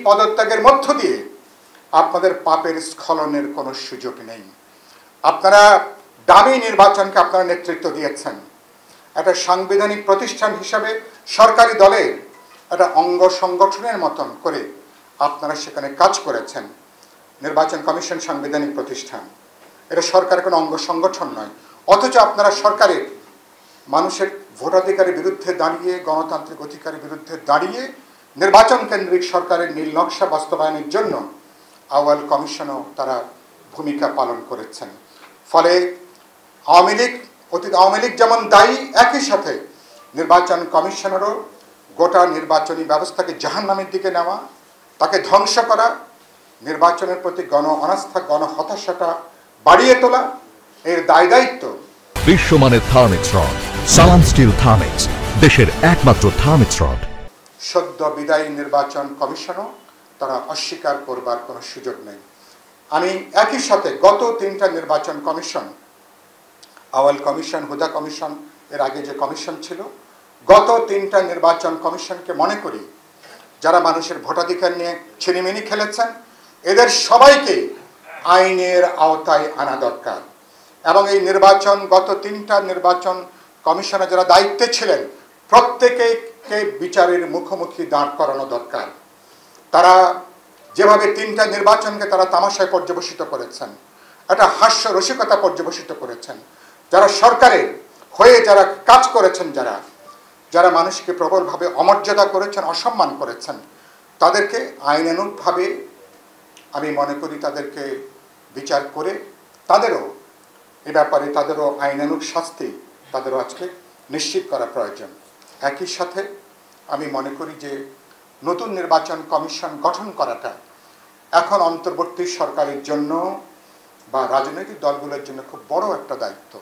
পদত্যাগের মধ্য দিয়ে আপনাদের পাপের স্খলনের কোনো সুযোগ নেই। আপনারা দামি নির্বাচনকে আপনারা নেতৃত্ব দিয়েছেন। একটা সাংবিধানিক প্রতিষ্ঠান হিসাবে সরকারি দলের একটা অঙ্গ সংগঠনের মতন করে আপনারা সেখানে কাজ করেছেন। নির্বাচন কমিশন সাংবিধানিক প্রতিষ্ঠান, এটা সরকারের কোনো অঙ্গ সংগঠন নয়। অথচ আপনারা সরকারের মানুষের ভোটাধিকারের বিরুদ্ধে দাঁড়িয়ে, গণতান্ত্রিক অধিকারের বিরুদ্ধে দাঁড়িয়ে নির্বাচন কেন্দ্রিক সরকারের নীল নকশা বাস্তবায়নের জন্য আউয়াল কমিশনও তারা ভূমিকা পালন করেছেন। ফলে অতীত আওয়ামী লীগ যেমন দায়ী, একই সাথে নির্বাচন কমিশনেরও গোটা নির্বাচনী ব্যবস্থাকে জাহান্নামের দিকে নেওয়া, তাকে ধ্বংস করা, নির্বাচনের প্রতি গণ অনাস্থা, গণ হতাশাটা বাড়িয়ে তোলা, এর দায় দায়িত্ব বিশ্বমানের থার্মিক্স রড সালাম স্টিল থার্মিক্স, দেশের একমাত্র থার্মিক্স রড। সদ্য বিদায়ী নির্বাচন কমিশনও তারা অস্বীকার করবার কোনো সুযোগ নেই। আমি একই সাথে গত 3টা নির্বাচন কমিশন, আউয়াল কমিশন, হুদা কমিশন, এর আগে যে কমিশন ছিল, গত 3টা নির্বাচন কমিশনকে মনে করি যারা মানুষের ভোটাধিকার নিয়ে ছিনিমিনি খেলেছেন, এদের সবাইকে আইনের আওতায় আনা দরকার। এবং এই নির্বাচন, গত 3টা নির্বাচন কমিশনে যারা দায়িত্বে ছিলেন, প্রত্যেকেকে বিচারের মুখোমুখি দাঁড় করানো দরকার। তারা যেভাবে 3টা নির্বাচনকে তারা তামাশায় পর্যবেসিত করেছেন, একটা হাস্য রসিকতা পর্যবেসিত করেছেন, যারা সরকারের হয়ে যারা কাজ করেছেন, যারা মানুষকে প্রবলভাবে অমর্যাদা করেছেন, অসম্মান করেছেন, তাদেরকে আইনানুগভাবে আমি মনে করি তাদেরকে বিচার করে তাদেরও এ ব্যাপারে তাদেরও আইনানুগ শাস্তি তাদেরও আজকে নিশ্চিত করা প্রয়োজন। একই সাথে আমি মনে করি যে নতুন নির্বাচন কমিশন গঠন করাটা এখন অন্তর্বর্তী সরকারের জন্য বা রাজনৈতিক দলগুলোর জন্য খুব বড় একটা দায়িত্ব।